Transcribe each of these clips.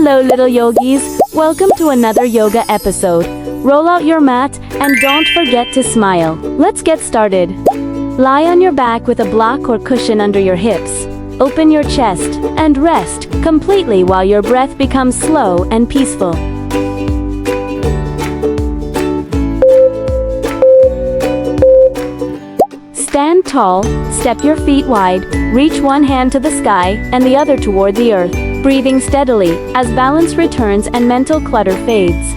Hello little yogis, welcome to another yoga episode. Roll out your mat and don't forget to smile. Let's get started. Lie on your back with a block or cushion under your hips. Open your chest and rest completely while your breath becomes slow and peaceful. Stand tall, step your feet wide, reach one hand to the sky and the other toward the earth, breathing steadily as balance returns and mental clutter fades.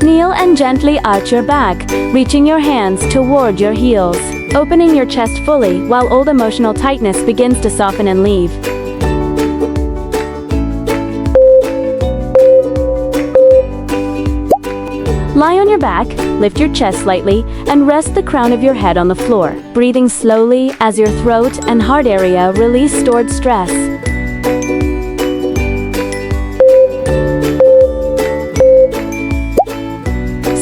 Kneel and gently arch your back, reaching your hands toward your heels, opening your chest fully while old emotional tightness begins to soften and leave. Lie on your back, lift your chest slightly, and rest the crown of your head on the floor, breathing slowly as your throat and heart area release stored stress.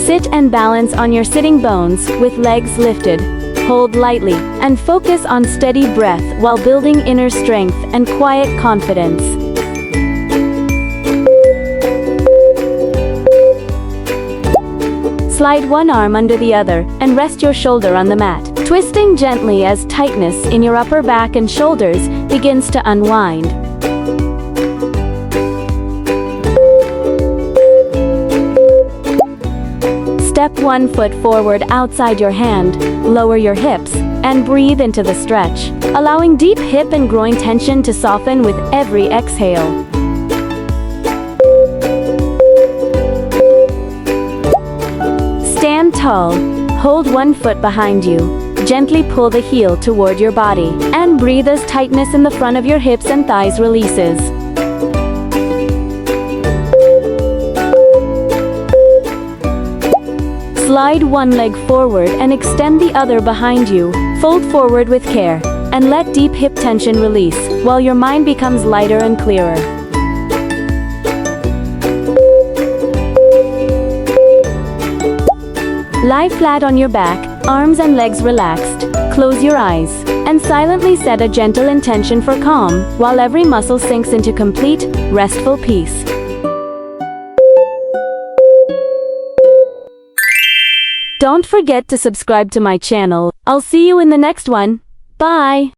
Sit and balance on your sitting bones with legs lifted. Hold lightly and focus on steady breath while building inner strength and quiet confidence. Slide one arm under the other and rest your shoulder on the mat, twisting gently as tightness in your upper back and shoulders begins to unwind. Step one foot forward outside your hand, lower your hips, and breathe into the stretch, allowing deep hip and groin tension to soften with every exhale. Stand tall, hold one foot behind you, gently pull the heel toward your body, and breathe as tightness in the front of your hips and thighs releases. Slide one leg forward and extend the other behind you, fold forward with care, and let deep hip tension release, while your mind becomes lighter and clearer. Lie flat on your back, arms and legs relaxed, close your eyes, and silently set a gentle intention for calm, while every muscle sinks into complete, restful peace. Don't forget to subscribe to my channel. I'll see you in the next one. Bye!